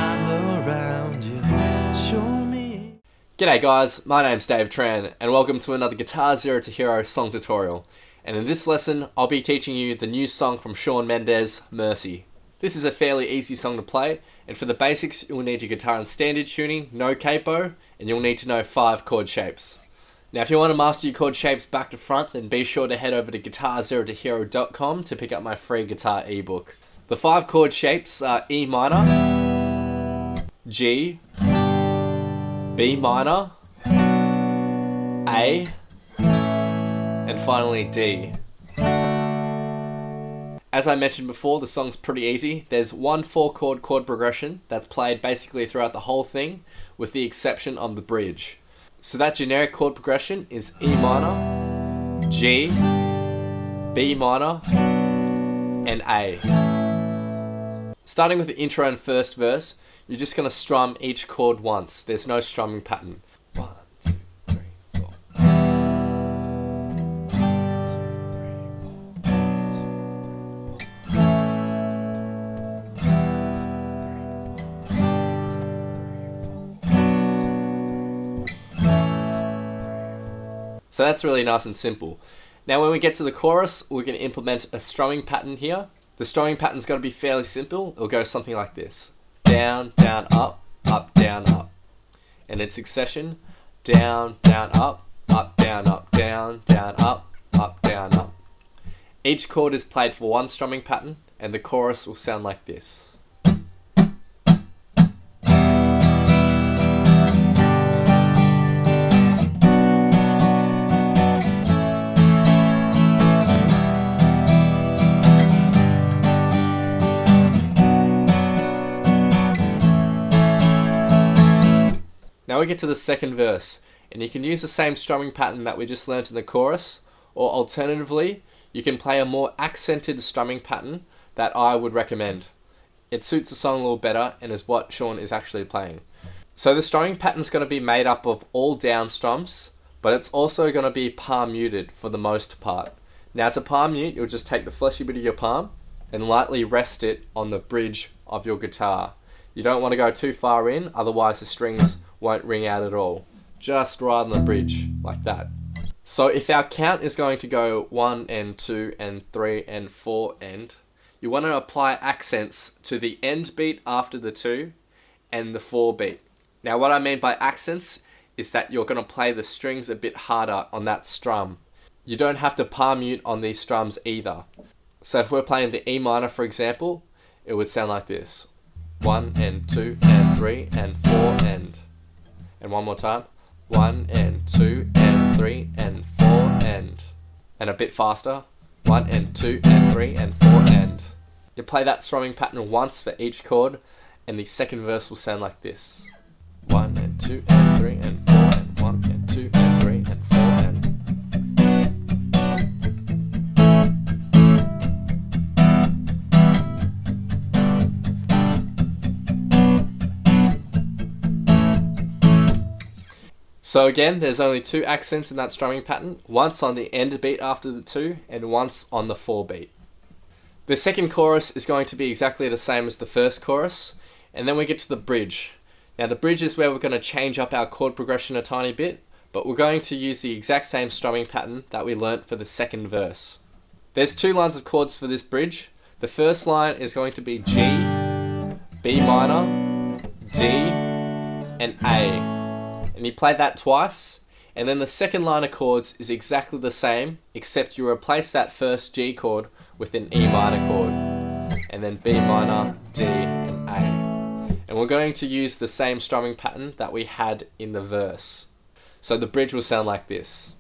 I'm around you. Show me. G'day guys, my name's Dave Tran and welcome to another GuitarZero2Hero song tutorial. And in this lesson, I'll be teaching you the new song from Shawn Mendes, Mercy. This is a fairly easy song to play, and for the basics you'll need your guitar in standard tuning, no capo, and you'll need to know 5 chord shapes. Now if you want to master your chord shapes back to front, then be sure to head over to GuitarZero2Hero.com to pick up my free guitar ebook. The 5 chord shapes are E minor, G, B minor, A, and finally D. As I mentioned before, the song's pretty easy. There's one 4-chord chord progression that's played basically throughout the whole thing, with the exception of the bridge. So that generic chord progression is E minor, G, B minor, and A. Starting with the intro and first verse, you're just going to strum each chord once. There's no strumming pattern. 1, 2, 3, 4. So that's really nice and simple. Now when we get to the chorus, we're going to implement a strumming pattern here. The strumming pattern's got to be fairly simple. It'll go something like this. Down, down, up, down, up. And in succession, down, down, up, down, up, down, down, up, down, up. Each chord is played for one strumming pattern, and the chorus will sound like this. Now we get to the second verse, and you can use the same strumming pattern that we just learnt in the chorus, or alternatively, you can play a more accented strumming pattern that I would recommend. It suits the song a little better and is what Shawn is actually playing. So the strumming pattern is going to be made up of all down strums, but it's also going to be palm muted for the most part. Now to palm mute, you'll just take the fleshy bit of your palm and lightly rest it on the bridge of your guitar. You don't want to go too far in, otherwise the strings won't ring out at all. Just right on the bridge, like that. So if our count is going to go 1 and 2 and 3 and 4 and, you want to apply accents to the end beat after the 2 and the 4 beat. Now what I mean by accents is that you're going to play the strings a bit harder on that strum. You don't have to palm mute on these strums either. So if we're playing the E minor for example, it would sound like this. 1 and 2 and 3 and 4 and. And one more time. 1 and 2 and 3 and 4 and. And a bit faster. 1 and 2 and 3 and 4 and. You play that strumming pattern once for each chord, and the second verse will sound like this. 1 and 2 and 3 and 4 and 1 and 2 and 3 and 4 and. So again, there's only 2 accents in that strumming pattern, once on the end beat after the 2 and once on the 4 beat. The second chorus is going to be exactly the same as the first chorus, and then we get to the bridge. Now the bridge is where we're going to change up our chord progression a tiny bit, but we're going to use the exact same strumming pattern that we learnt for the second verse. There's 2 lines of chords for this bridge. The first line is going to be G, B minor, D, and A. And you play that twice, and then the second line of chords is exactly the same, except you replace that first G chord with an E minor chord, and then B minor, D, and A. And we're going to use the same strumming pattern that we had in the verse. So the bridge will sound like this.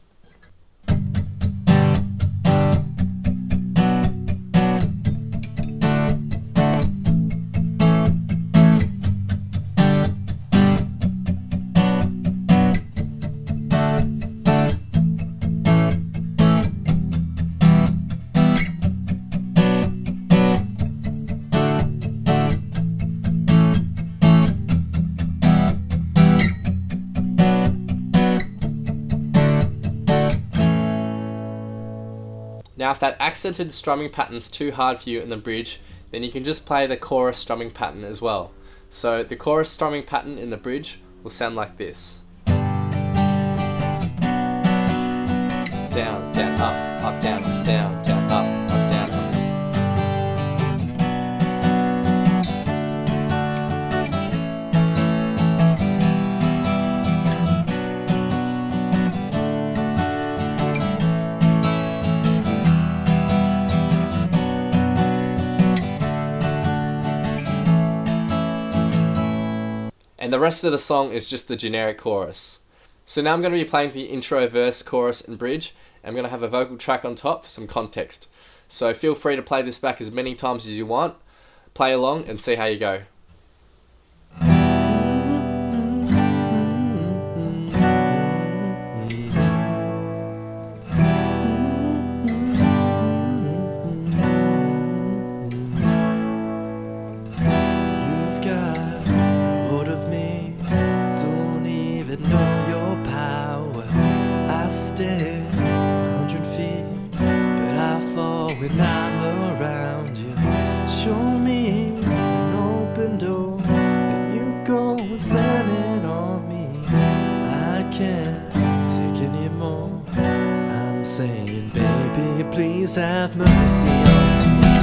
Now if that accented strumming pattern's too hard for you in the bridge, then you can just play the chorus strumming pattern as well. So the chorus strumming pattern in the bridge will sound like this. Down, down, up, down, down, down, up, down, up. And the rest of the song is just the generic chorus. So now I'm going to be playing the intro, verse, chorus, and bridge. I'm going to have a vocal track on top for some context. So feel free to play this back as many times as you want. Play along and see how you go. You've got hold of me, don't even know your power. I stand 100 feet, but I fall when I'm around you. Show me an open door, then you go and slam it on me. I can't take anymore. I'm saying, baby, please have mercy on me.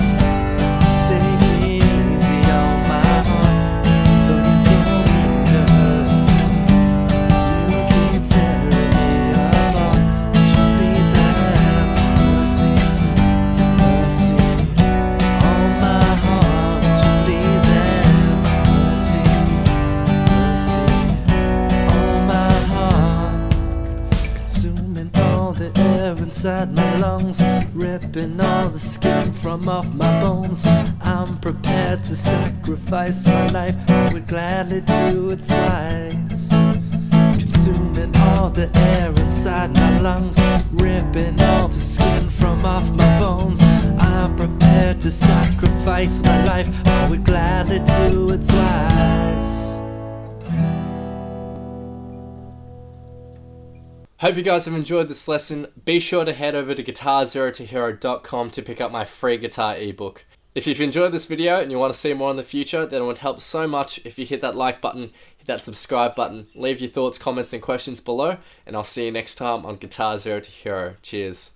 Take me easy on my heart, though you tell me to hurt. You keep tearing me apart. Would you please have mercy, mercy on my heart? Would you please have mercy, mercy on my heart? Consuming all the air inside my lungs, ripping all the skin from off my bones. I'm prepared to sacrifice my life, I would gladly do it twice. Consuming all the air inside my lungs, ripping all the skin from off my bones. I'm prepared to sacrifice my life, I would gladly do it twice. Hope you guys have enjoyed this lesson. Be sure to head over to GuitarZero2Hero.com to pick up my free guitar ebook. If you've enjoyed this video and you want to see more in the future, then it would help so much if you hit that like button, hit that subscribe button, leave your thoughts, comments and questions below, and I'll see you next time on Guitar Zero to Hero. Cheers.